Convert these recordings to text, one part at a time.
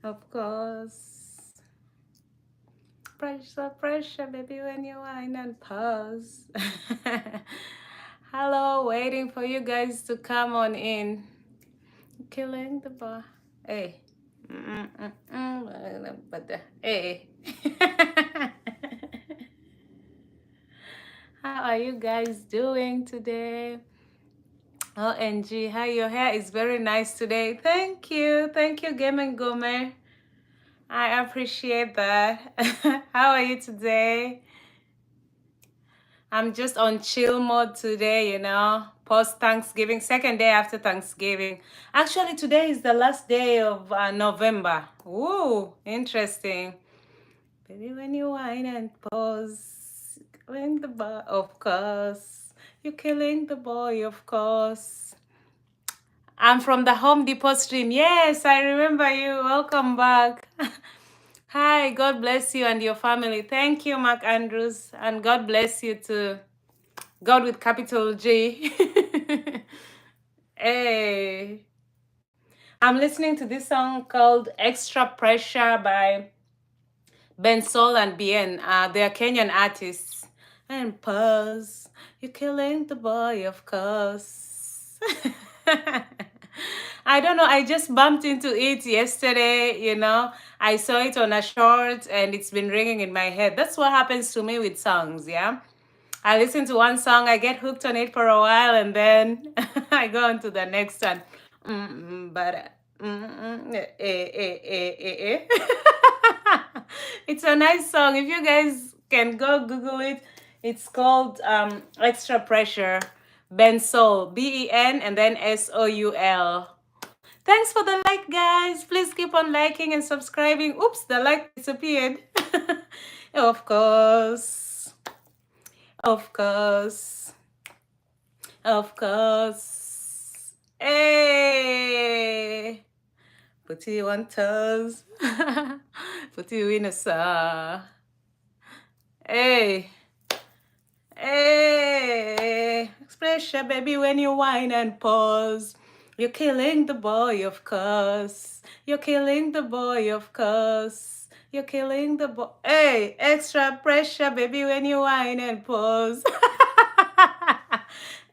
Of course. Pressure, pressure, baby, when you whine and pause. Hello, waiting for you guys to come on in. Killing the bar. Hey. But hey. How are you guys doing today? ONG, how your hair is very nice today. Thank you. Thank you, Game and Gomer. I appreciate that. How are you today? I'm just on chill mode today, post Thanksgiving, second day after Thanksgiving. Actually, today is the last day of November. Ooh, interesting. Baby, when you whine and pause, killing the boy, of course. You're killing the boy, of course. I'm from the Home Depot stream. Yes, I remember you. Welcome back. Hi, God bless you and your family. Thank you, Mark Andrews, and God bless you too. God with capital G. Hey. I'm listening to this song called Extra Pressure by Ben Sol and Bien. They're Kenyan artists. And pause. You're killing the boy, of course. I don't know. I just bumped into it yesterday. I saw it on a short and it's been ringing in my head. That's what happens to me with songs, yeah? I listen to one song, I get hooked on it for a while, and then I go on to the next one. But it's a nice song. If you guys can go Google it, it's called Extra Pressure. Ben Soul, Ben and then Soul. Thanks for the like, guys. Please keep on liking and subscribing. Oops, the like disappeared. Of course. Of course. Of course. Hey. Put you on toes. Put you in a saw. Hey. Hey. Expression, baby, when you whine and pause. You're killing the boy, of course. You're killing the boy, of course. You're killing the boy. Hey, extra pressure, baby, when you whine and pause.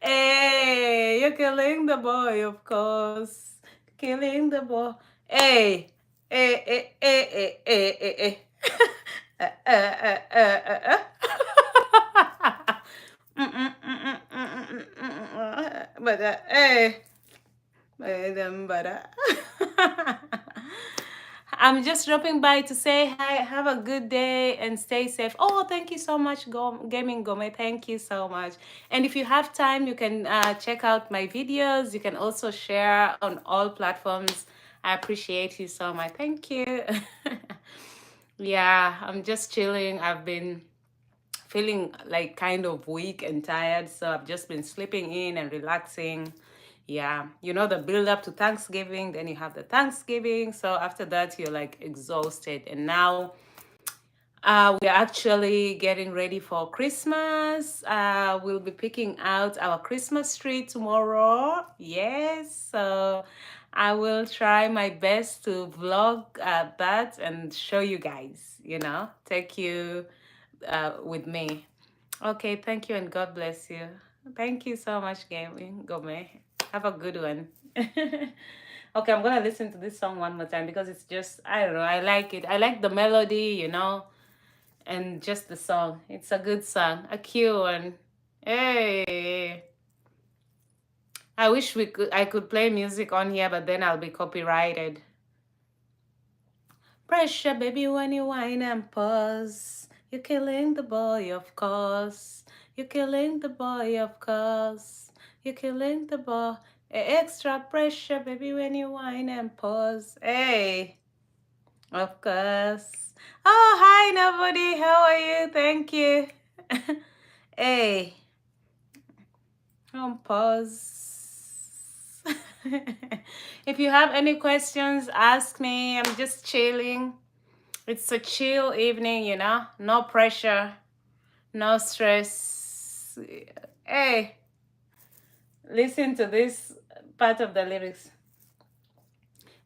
Hey, you're killing the boy, of course. Killing the boy. Hey, hey, hey, hey, hey, hey, hey, hey. But hey, but I'm just dropping by to say hi. Have a good day and stay safe. Oh, thank you so much, Gaming Gome. Thank you so much. And if you have time, you can check out my videos. You can also share on all platforms. I appreciate you so much. Thank you. Yeah, I'm just chilling. I've been feeling like kind of weak and tired, so I've just been sleeping in and relaxing. Yeah, the build up to Thanksgiving, then you have the Thanksgiving. So after that, you're like exhausted. And now we're actually getting ready for Christmas. We'll be picking out our Christmas tree tomorrow. Yes, so I will try my best to vlog that and show you guys, take you with me. Okay, thank you and God bless you. Thank you so much, Gaming Gome. Have a good one. Okay, I'm gonna listen to this song one more time because it's just, I don't know, I like it. I like the melody, and just the song. It's a good song, a cute one. Hey, I wish I could play music on here, but then I'll be copyrighted. Pressure, baby, when you whine and pause. You're killing the boy, of course. You're killing the boy, of course. You're killing the boy. Extra pressure, baby, when you whine and pause. Hey, of course. Oh, hi, nobody. How are you? Thank you. Hey, pause. If you have any questions, ask me. I'm just chilling. It's a chill evening, no pressure, no stress. Hey, listen to this part of the lyrics.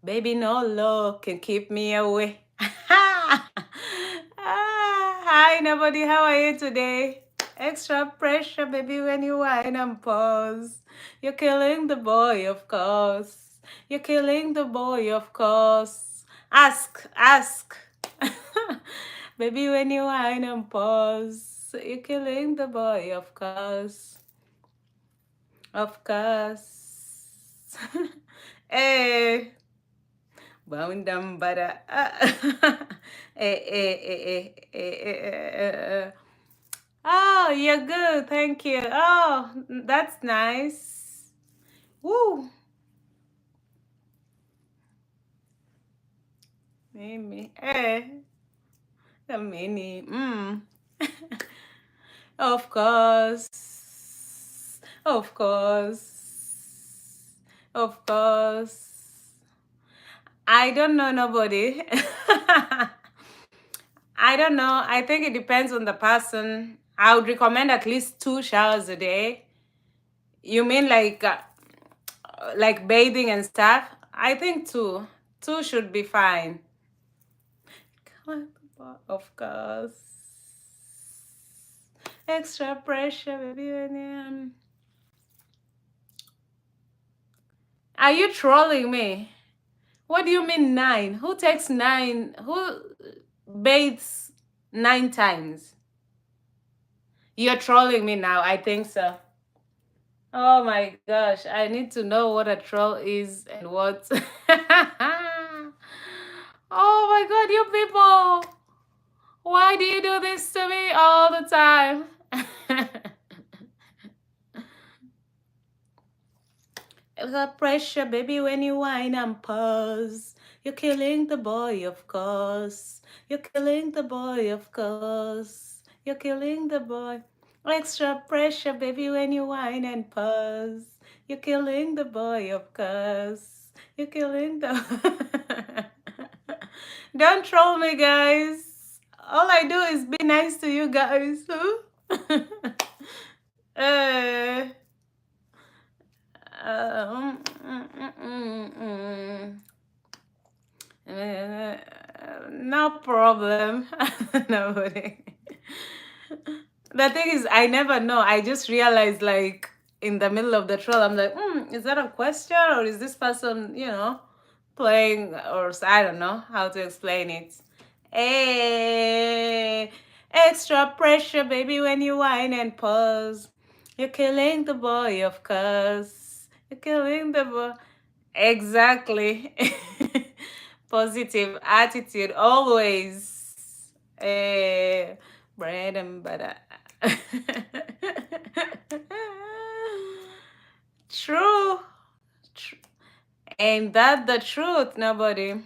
Baby, no law can keep me away. Ah, hi, nobody. How are you today? Extra pressure, baby, when you whine and pause. You're killing the boy, of course. You're killing the boy, of course. Ask, ask. Baby, when you whine and pause. You're killing the boy, of course. Of course. Eh. Boundum butter. Oh, you're good. Thank you. Oh, that's nice. Woo. Mimi. The mini. Of course. Of course. Of course. I don't know nobody. I don't know. I think it depends on the person. I would recommend at least 2 showers a day. You mean like bathing and stuff? I think two. Two should be fine. Of course. Extra pressure, baby. Are you trolling me? What do you mean 9? Who takes 9? Who bathes 9 times? You're trolling me now. I think so. Oh my gosh. I need to know what a troll is and what. Oh my god, you people. Why do you do this to me all the time? The pressure, baby, when you whine and pause. You're killing the boy, of course. You're killing the boy, of course. You're killing the boy. Extra pressure, baby, when you whine and pause. You're killing the boy, of course. You're killing the. Don't troll me, guys. All I do is be nice to you guys. uh, um, no problem. Nobody. The thing is, I never know. I just realized, like, in the middle of the troll, I'm like, is that a question or is this person, playing, or I don't know how to explain it. Hey, extra pressure, baby, when you whine and pause. You're killing the boy, of course. You're killing the boy. Exactly. Positive attitude always. Bread and butter. True. Ain't that the truth? Nobody.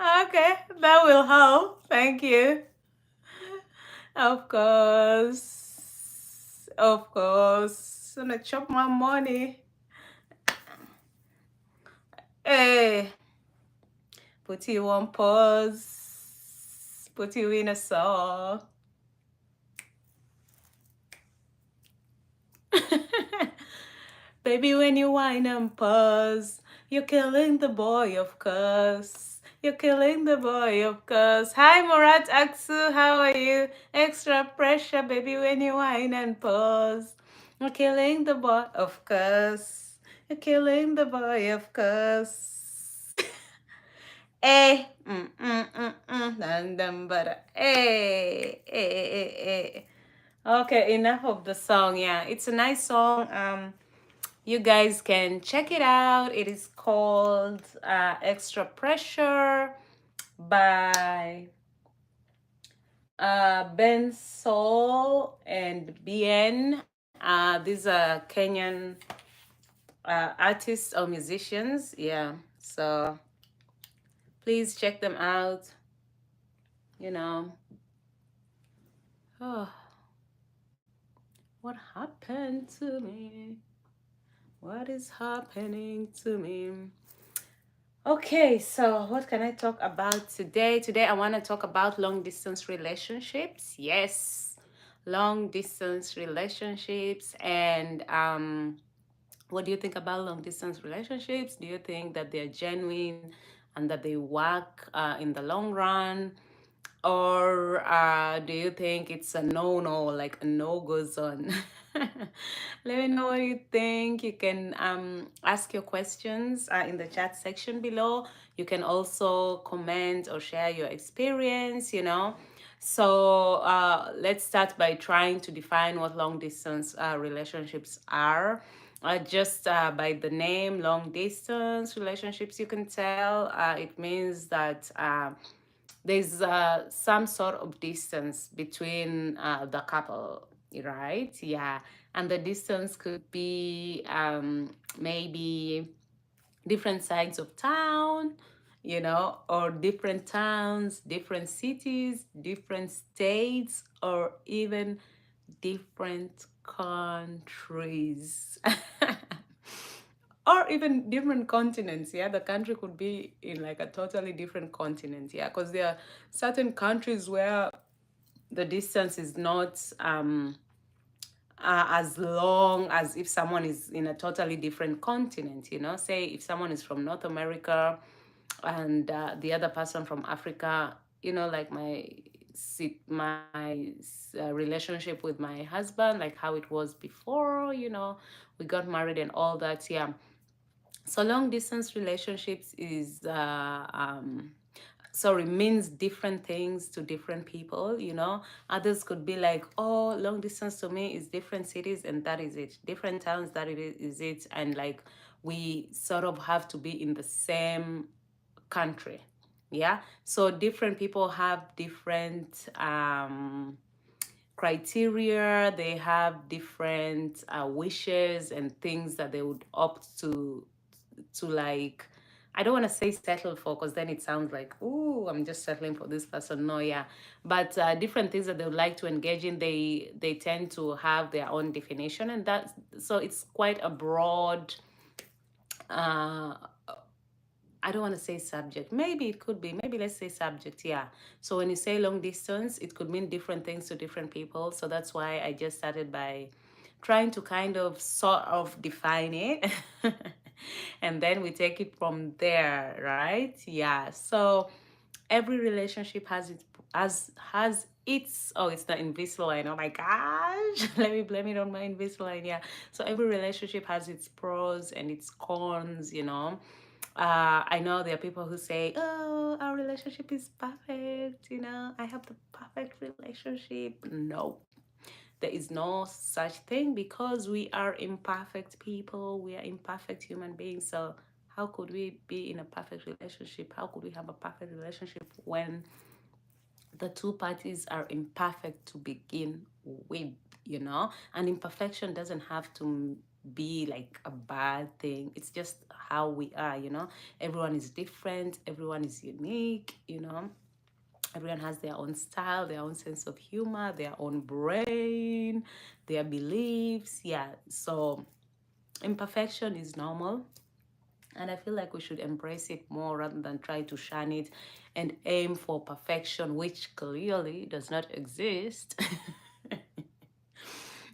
Okay, that will help. Thank you. Of course. Of course. I'm gonna chop my money. Hey, put you on pause. Put you in a song. Baby, when you whine and pause, you're killing the boy, of course. You're killing the boy, of course. Hi, Murat Aksu, how are you? Extra pressure, baby, when you whine and pause. You're killing the boy, of course. You're killing the boy, of course. Eh, eh. Okay, enough of the song. Yeah, it's a nice song. You guys can check it out. It is called Extra Pressure by Ben Soul and Bien. These are Kenyan artists or musicians. Yeah, so please check them out. Oh, what happened to me? What is happening to me? Okay, so what can I talk about today? Today I want to talk about long distance relationships. Yes, long distance relationships and What do you think about long distance relationships? Do you think that they're genuine and that they work in the long run? Or do you think it's a no-no, like a no-go zone? Let me know what you think. You can ask your questions in the chat section below. You can also comment or share your experience, you know. So let's start by trying to define what long distance relationships are. Just by the name, long distance relationships, you can tell it means that there's some sort of distance between the couple, right? Yeah. And the distance could be maybe different sides of town, you know, or different towns, different cities, different states, or even different countries. Or even different continents. Yeah, the country could be in like a totally different continent. Yeah, because there are certain countries where the distance is not as long as if someone is in a totally different continent. You know, say if someone is from North America and the other person from Africa, you know, like my relationship with my husband, like how it was before, you know, we got married and all that. Yeah. So long distance relationships is sorry, means different things to different people, you know. Others could be like, oh, long distance to me is different cities and that is it, different towns, that is it, and like we sort of have to be in the same country. Yeah, so different people have different criteria, they have different wishes and things that they would opt to like, I don't want to say settle for because then it sounds like, oh, I'm just settling for this person. No, yeah. But different things that they would like to engage in, they tend to have their own definition. And that's, so it's quite a broad, uh, I don't want to say subject. Maybe it could be. Maybe let's say subject. Yeah. So when you say long distance, it could mean different things to different people. So that's why I just started by trying to kind of sort of define it. And then we take it from there, right? Yeah. So every relationship has its, oh, it's the Invisalign, oh my gosh. Let me blame it on my Invisalign. Yeah, so every relationship has its pros and its cons, you know. I know there are people who say, oh, our relationship is perfect, you know, I have the perfect relationship. No, there is no such thing, because we are imperfect people, we are imperfect human beings. So how could we be in a perfect relationship? How could we have a perfect relationship when the two parties are imperfect to begin with, you know? And imperfection doesn't have to be like a bad thing. It's just how we are, you know? Everyone is different, everyone is unique, you know? Everyone has their own style, their own sense of humor, their own brain, their beliefs. Yeah. So imperfection is normal. And I feel like we should embrace it more rather than try to shun it and aim for perfection, which clearly does not exist.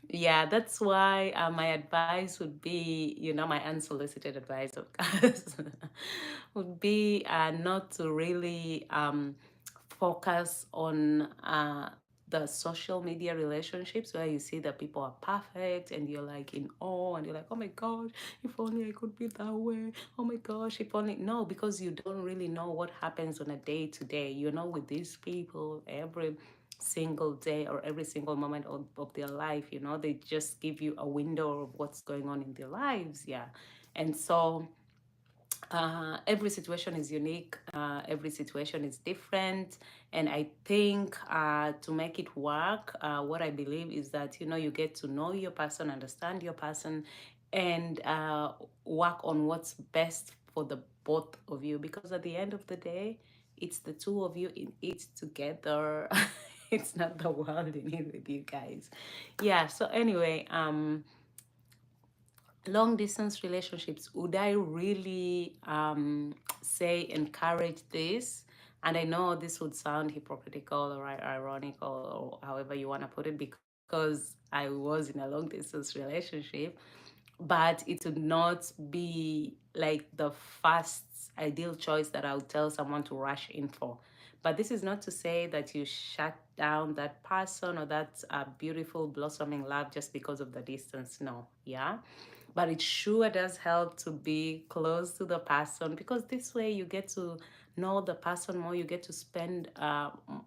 Yeah, that's why my advice would be, you know, my unsolicited advice, of course, would be not to really focus on the social media relationships where you see that people are perfect and you're like in awe and you're like, oh my gosh, if only I could be that way. Oh my gosh, if only. No, because you don't really know what happens on a day to day, you know, with these people every single day or every single moment of their life, you know. They just give you a window of what's going on in their lives. Yeah. And so every situation is unique, every situation is different. And I think to make it work, what I believe is that, you know, you get to know your person, understand your person, and work on what's best for the both of you, because at the end of the day, it's the two of you in it together. It's not the world in it with you guys. Yeah, so anyway, long distance relationships, would I really say encourage this? And I know this would sound hypocritical or ironical or however you want to put it, because I was in a long distance relationship. but it would not be like the first ideal choice that I would tell someone to rush in for. But this is not to say that you shut down that person or that beautiful blossoming love just because of the distance. No, yeah. But it sure does help to be close to the person, because this way you get to know the person more, you get to spend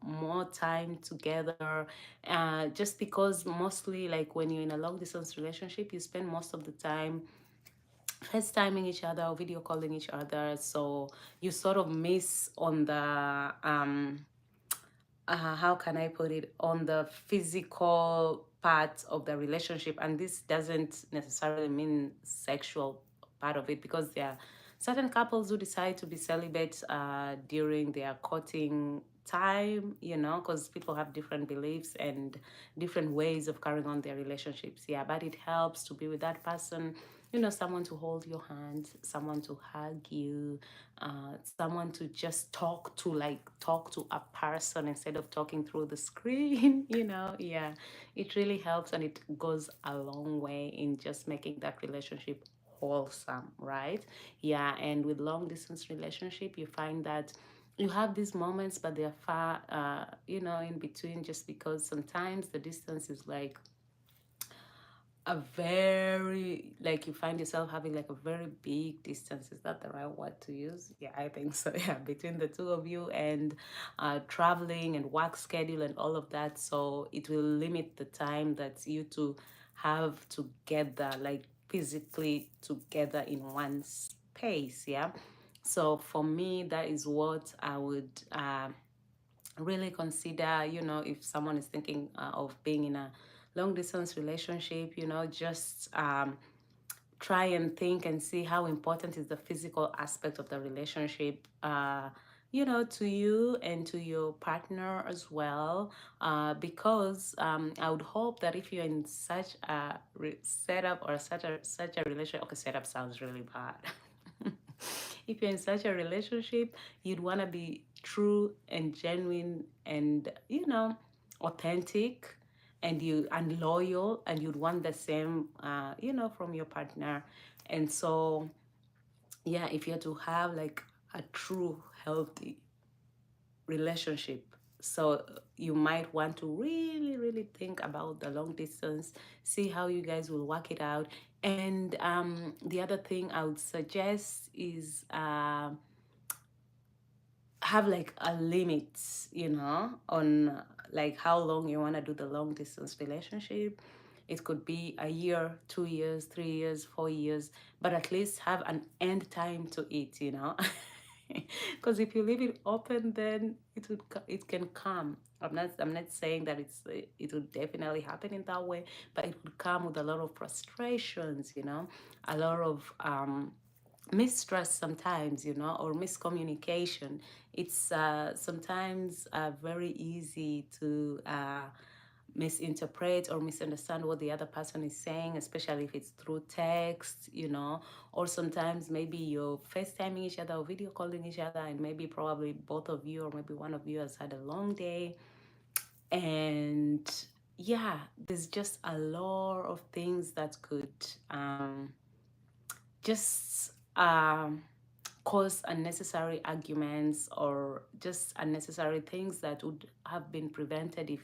more time together, just because mostly like when you're in a long distance relationship, you spend most of the time FaceTiming each other or video calling each other. So you sort of miss on the how can I put it, on the physical part of the relationship. And this doesn't necessarily mean sexual part of it, because there are certain couples who decide to be celibate during their courting time, you know, because people have different beliefs and different ways of carrying on their relationships. Yeah, but it helps to be with that person, you know, someone to hold your hand, someone to hug you, someone to just talk to, like talk to a person instead of talking through the screen. You know, yeah, it really helps, and it goes a long way in just making that relationship wholesome, right? Yeah, and with long distance relationship, you find that you have these moments, but they're far, you know, in between, just because sometimes the distance is like a very, like you find yourself having like a very big distance. Is that the right word to use? Yeah, I think so. Yeah, between the two of you, and traveling and work schedule and all of that, so it will limit the time that you two have together, like physically together in one space. Yeah, so for me, that is what I would really consider, you know, if someone is thinking of being in a long distance relationship, you know, just try and think and see how important is the physical aspect of the relationship, you know, to you and to your partner as well. Because I would hope that if you're in such a setup, or such a relationship, okay, setup sounds really bad. If you're in such a relationship, you'd want to be true and genuine and, you know, authentic, and loyal, and you'd want the same, you know, from your partner. And so, yeah, if you're to have like a true healthy relationship, so you might want to really really think about the long distance, see how you guys will work it out. And the other thing I would suggest is have like a limit, you know, on like how long you want to do the long distance relationship. It could be a year, 2 years, 3 years, 4 years, but at least have an end time to it, you know. Because if you leave it open, then it can come. I'm not saying that it would definitely happen in that way, but it would come with a lot of frustrations, you know, a lot of mistrust sometimes, you know, or miscommunication. It's sometimes very easy to misinterpret or misunderstand what the other person is saying, especially if it's through text, you know, or sometimes maybe you're FaceTiming each other or video calling each other, and maybe probably both of you or maybe one of you has had a long day. And yeah, there's just a lot of things that could just cause unnecessary arguments, or just unnecessary things that would have been prevented if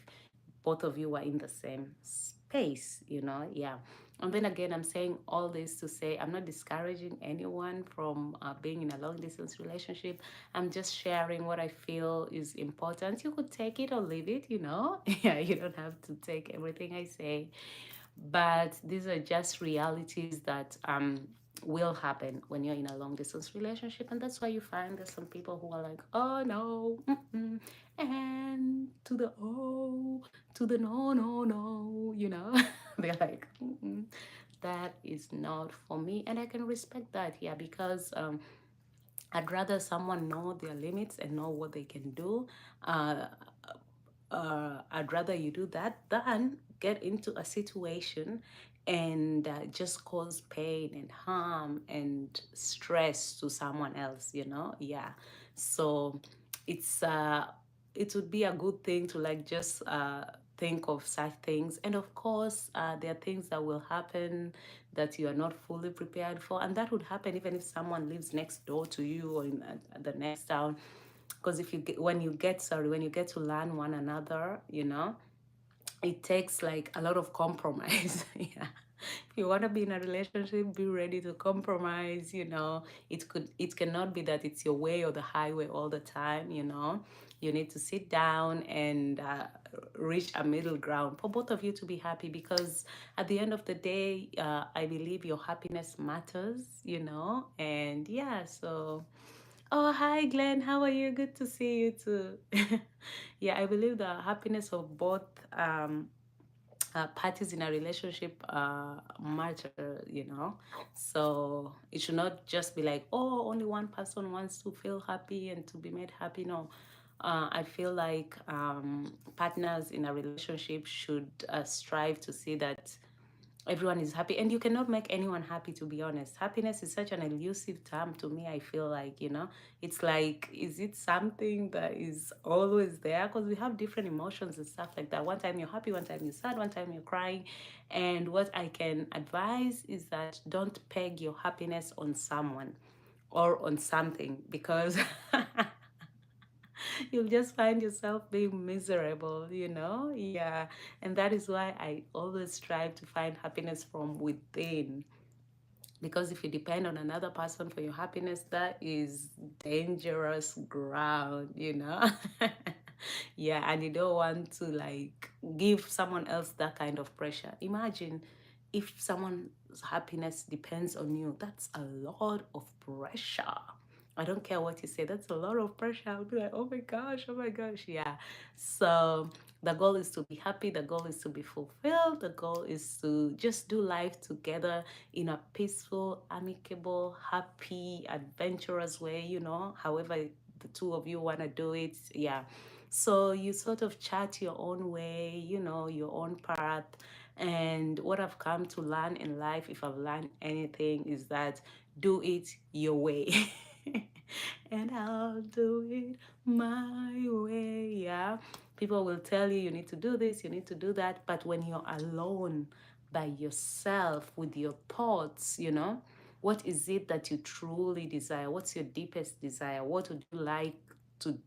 both of you were in the same space, you know. Yeah. And then again, I'm saying all this to say I'm not discouraging anyone from being in a long distance relationship. I'm just sharing what I feel is important. You could take it or leave it, you know. Yeah, you don't have to take everything I say, but these are just realities that will happen when you're in a long distance relationship. And that's why you find there's some people who are like, oh no, and to the oh, to the no, no, no, you know. They're like, that is not for me. And I can respect that, yeah, because I'd rather someone know their limits and know what they can do. uh, I'd rather you do that than get into a situation and just cause pain and harm and stress to someone else, you know? Yeah. So it's it would be a good thing to like just think of such things. And of course, there are things that will happen that you are not fully prepared for. And that would happen even if someone lives next door to you or in the next town. Because if you get, when you get to learn one another, it takes like a lot of compromise. Yeah. If you want to be in a relationship, be ready to compromise. It cannot be that it's your way or the highway all the time. You need to sit down and reach a middle ground for both of you to be happy, because at the end of the day, I believe your happiness matters. And yeah, so. Oh, hi, Glenn. How are you? Good to see you too. Yeah, I believe the happiness of both parties in a relationship matter. So it should not just be like, oh, only one person wants to feel happy and to be made happy. No. I feel like partners in a relationship should strive to see that everyone is happy, and you cannot make anyone happy, to be honest. Happiness is such an elusive term to me. I feel like, it's like, is it something that is always there? Because we have different emotions and stuff like that. One time you're happy, one time you're sad, one time you're crying. And what I can advise is that don't peg your happiness on someone or on something, because you'll just find yourself being miserable. Yeah. And that is why I always strive to find happiness from within. Because if you depend on another person for your happiness, that is dangerous ground. Yeah, and you don't want to like give someone else that kind of pressure. Imagine if someone's happiness depends on you. That's a lot of pressure. I don't care what you say. That's a lot of pressure. I'll be like, oh my gosh, oh my gosh. Yeah. So the goal is to be happy. The goal is to be fulfilled. The goal is to just do life together in a peaceful, amicable, happy, adventurous way, however the two of you want to do it. Yeah. So you sort of chart your own way, your own path. And what I've come to learn in life, if I've learned anything, is that do it your way. And I'll do it my way. Yeah. People will tell you need to do this, you need to do that. But when you're alone by yourself with your thoughts, what is it that you truly desire? What's your deepest desire? What would you like to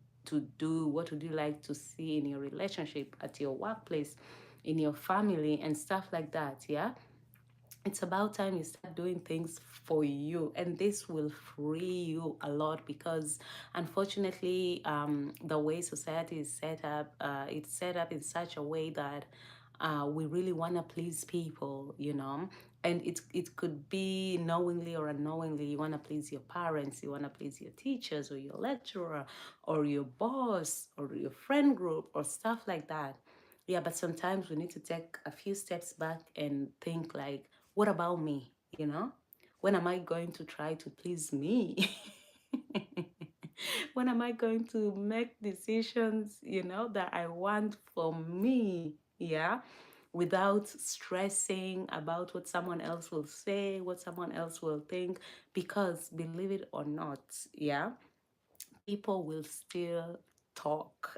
do? What would you like to see in your relationship, at your workplace, in your family, and stuff like that? Yeah. It's about time you start doing things for you, and this will free you a lot, because unfortunately, the way society is set up, it's set up in such a way that we really want to please people, and it could be knowingly or unknowingly. You want to please your parents, you want to please your teachers or your lecturer or your boss or your friend group or stuff like that. Yeah, but sometimes we need to take a few steps back and think like, what about me? When am I going to try to please me? When am I going to make decisions, that I want for me? Yeah. Without stressing about what someone else will say, what someone else will think. Because believe it or not, yeah, people will still talk.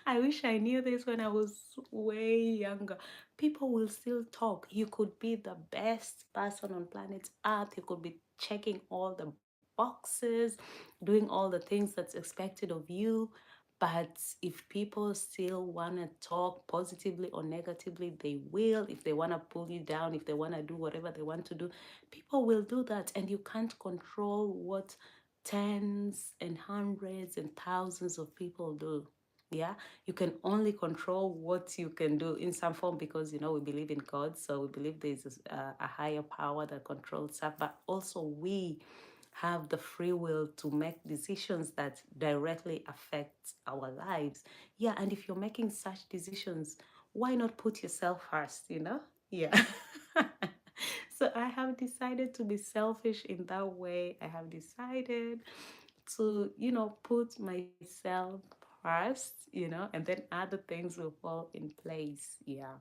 I wish I knew this when I was way younger. People will still talk. You could be the best person on planet Earth. You could be checking all the boxes, doing all the things that's expected of you. But if people still want to talk positively or negatively, they will. If they want to pull you down, if they want to do whatever they want to do, people will do that. And you can't control what tens and hundreds and thousands of people do. Yeah, you can only control what you can do in some form, because we believe in God, so we believe there's a higher power that controls stuff. But also we have the free will to make decisions that directly affect our lives. Yeah, and if you're making such decisions, why not put yourself first? Yeah. So I have decided to be selfish in that way. I have decided to, put myself first, and then other things will fall in place. Yeah.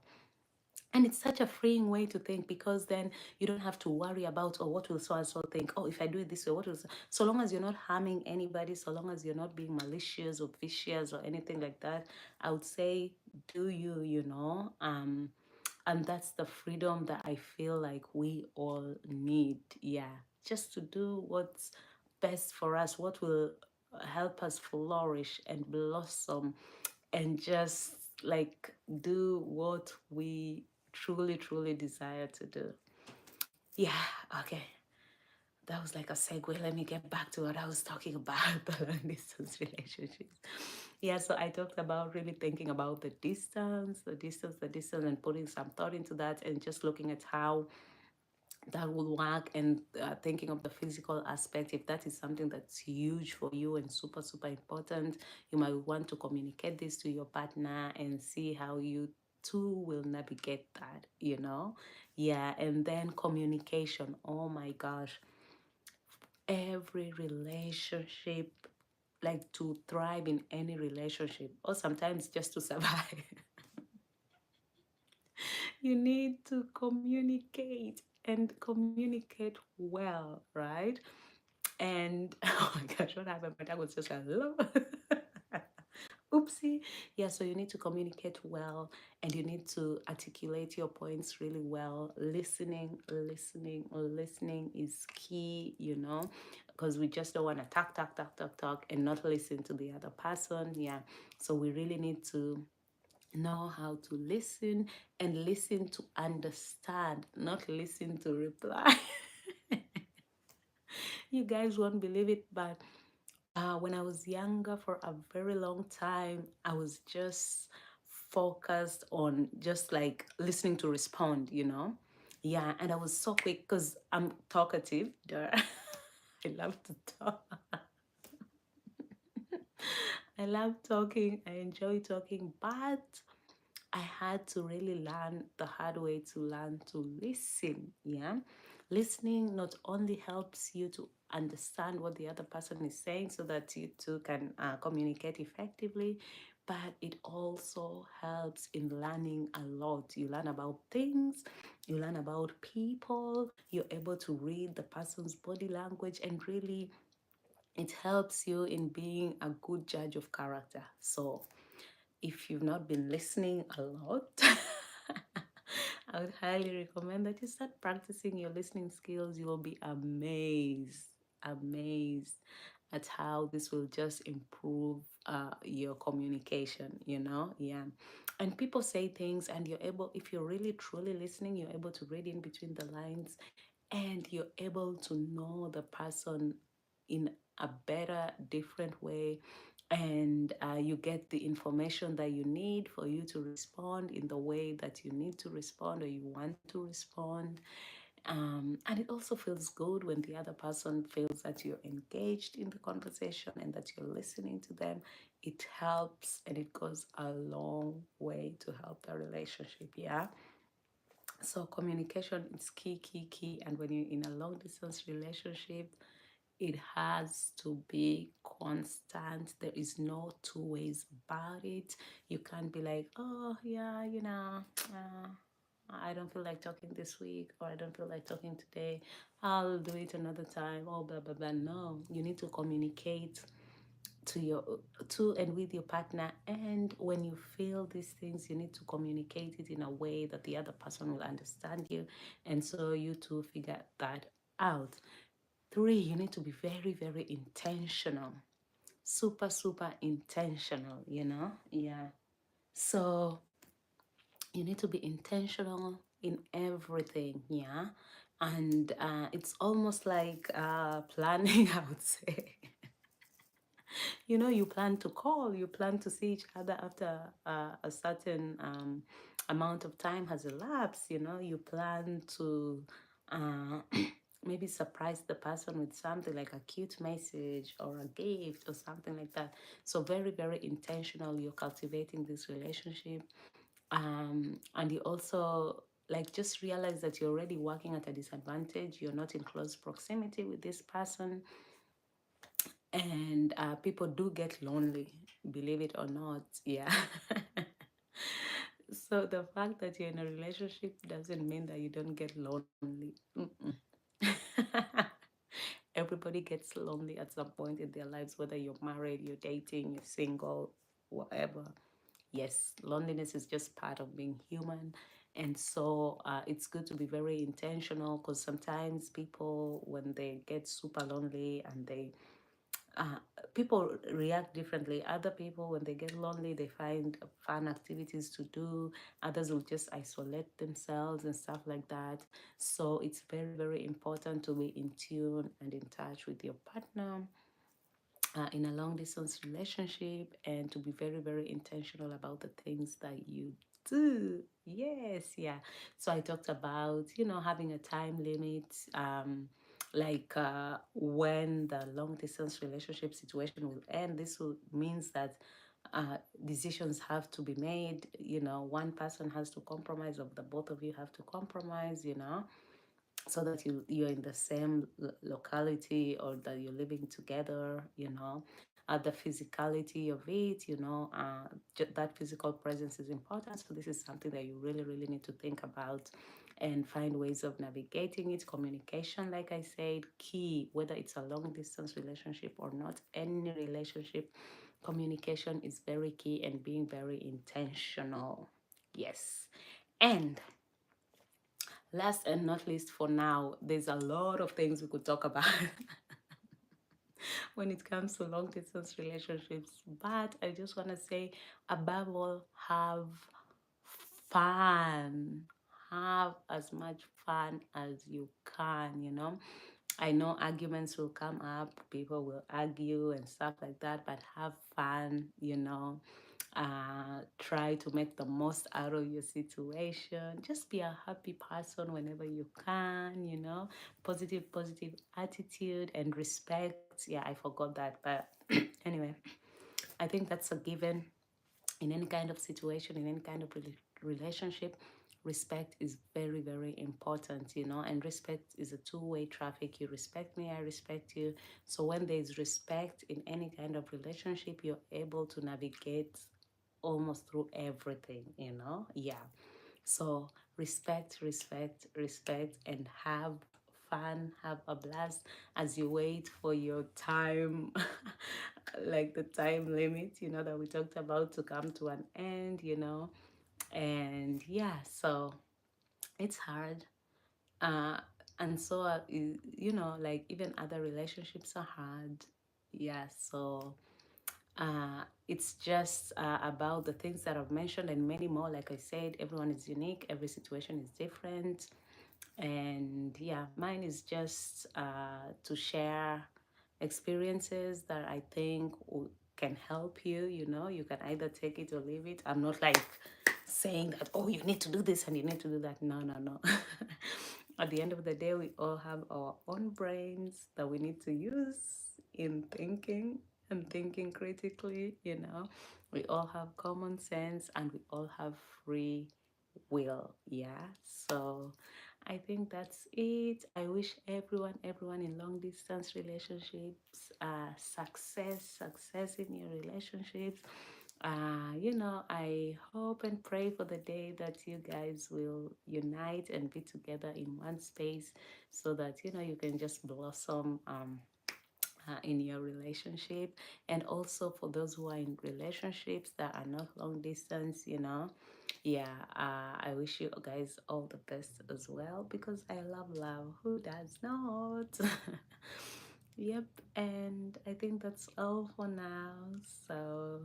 And it's such a freeing way to think, because then you don't have to worry about, oh, what will so and so think? Oh, if I do it this way, what will so long as you're not harming anybody, so long as you're not being malicious or vicious or anything like that, I would say do you, And that's the freedom that I feel like we all need. Yeah. Just to do what's best for us, what will help us flourish and blossom, and just like do what we truly, truly desire to do. Yeah. Okay. That was like a segue. Let me get back to what I was talking about, the long distance relationships. Yeah, so I talked about really thinking about the distance, and putting some thought into that, and just looking at how that will work, and thinking of the physical aspect. If that is something that's huge for you and super, super important, you might want to communicate this to your partner and see how you two will navigate that, you know? Yeah, and then communication. Oh my gosh, every relationship, like to thrive in any relationship, or sometimes just to survive, you need to communicate, and communicate well, right? And oh my gosh, what happened? My dad was just like, hello. Oopsie. Yeah, so you need to communicate well, and you need to articulate your points really well. Listening is key, you know, because we just don't want to talk, and not listen to the other person. Yeah, so we really need to know how to listen, and listen to understand, not listen to reply. You guys won't believe it, but when I was younger, for a very long time, I was just focused on just like listening to respond, you know? Yeah, and I was so quick because I'm talkative. Duh. I love to talk. I love talking. I enjoy talking, but I had to really learn the hard way to learn to listen. Yeah. Listening not only helps you to understand what the other person is saying so that you two can communicate effectively, but it also helps in learning a lot. You learn about things, you learn about people, you're able to read the person's body language, and really it helps you in being a good judge of character. So, if you've not been listening a lot, I would highly recommend that you start practicing your listening skills. You will be amazed at how this will just improve your communication, you know? Yeah. And people say things, and you're able, if you're really truly listening, you're able to read in between the lines, and you're able to know the person in a better, different way, and you get the information that you need for you to respond in the way that you need to respond, or you want to respond. And it also feels good when the other person feels that you're engaged in the conversation and that you're listening to them. It helps, and it goes a long way to help the relationship. Yeah. So communication is key. And when you're in a long distance relationship, it has to be constant. There is no two ways about it. You can't be like, oh yeah, I don't feel like talking this week, or I don't feel like talking today. I'll do it another time. Oh, blah blah blah. No, you need to communicate to your to and with your partner, and when you feel these things, you need to communicate it in a way that the other person will understand you, and so you two figure that out. Three, you need to be very, very intentional, super, super intentional, you know? Yeah. So you need to be intentional in everything, yeah? And it's almost like planning, I would say. You know, you plan to call, you plan to see each other after a certain amount of time has elapsed, you know, you plan to uh, maybe surprise the person with something like a cute message or a gift or something like that. So very, very intentional, you're cultivating this relationship. And you also like just realize that you're already working at a disadvantage, you're not in close proximity with this person, and people do get lonely, believe it or not. Yeah. So the fact that you're in a relationship doesn't mean that you don't get lonely. Everybody gets lonely at some point in their lives, whether you're married, you're dating, you're single, whatever. Yes, loneliness is just part of being human, And so it's good to be very intentional, because sometimes people, when they get super lonely and they uh, people react differently. Other people, when they get lonely, they find fun activities to do. Others will just isolate themselves and stuff like that. So it's very, very important to be in tune and in touch with your partner in a long distance relationship, and to be very, very intentional about the things that you do. Yes, yeah. So I talked about, having a time limit, like when the long distance relationship situation will end. This will means that decisions have to be made. One person has to compromise, or the both of you have to compromise, so that you're in the same locality, or that you're living together, the physicality of it, that physical presence is important. So this is something that you really, really need to think about and find ways of navigating it. Communication, like I said, key, whether it's a long distance relationship or not, any relationship, communication is very key, and being very intentional. Yes. And last and not least, for now, there's a lot of things we could talk about when it comes to long distance relationships. But I just want to say, above all, have fun. Have as much fun as you can, I know arguments will come up, people will argue and stuff like that, but have fun, try to make the most out of your situation. Just be a happy person whenever you can, positive attitude and respect. Yeah, I forgot that, but anyway, I think that's a given in any kind of situation, in any kind of relationship. Respect is very, very important, and respect is a two-way traffic. You respect me, I respect you. So when there's respect in any kind of relationship, you're able to navigate almost through everything, yeah. So respect, respect, respect, and have fun, have a blast as you wait for your time, like the time limit, that we talked about, to come to an end, and yeah. So it's hard, uh and so like even other relationships are hard. Yeah. So it's just about the things that I've mentioned and many more. Like I said, everyone is unique, every situation is different. And yeah, mine is just to share experiences that I think can help you. You can either take it or leave it. I'm not like saying that, oh, you need to do this and you need to do that. No, no, no. At the end of the day, we all have our own brains that we need to use in thinking and thinking critically. We all have common sense and we all have free will. Yeah. So I think that's it. I wish everyone in long distance relationships, success in your relationships. I hope and pray for the day that you guys will unite and be together in one space, so that you can just blossom in your relationship. And also for those who are in relationships that are not long distance, yeah, I wish you guys all the best as well, because I love love. Who does not? Yep. And I think that's all for now. So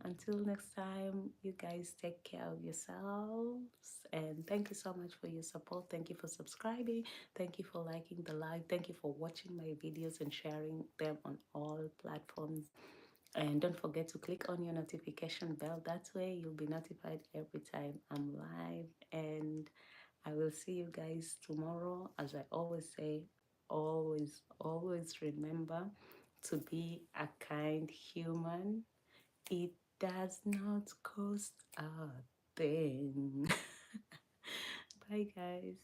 until next time, you guys take care of yourselves. And thank you so much for your support. Thank you for subscribing. Thank you for liking the live. Thank you for watching my videos and sharing them on all platforms. And don't forget to click on your notification bell. That way you'll be notified every time I'm live. And I will see you guys tomorrow. As I always say, always remember to be a kind human. It does not cost a thing. Bye, guys.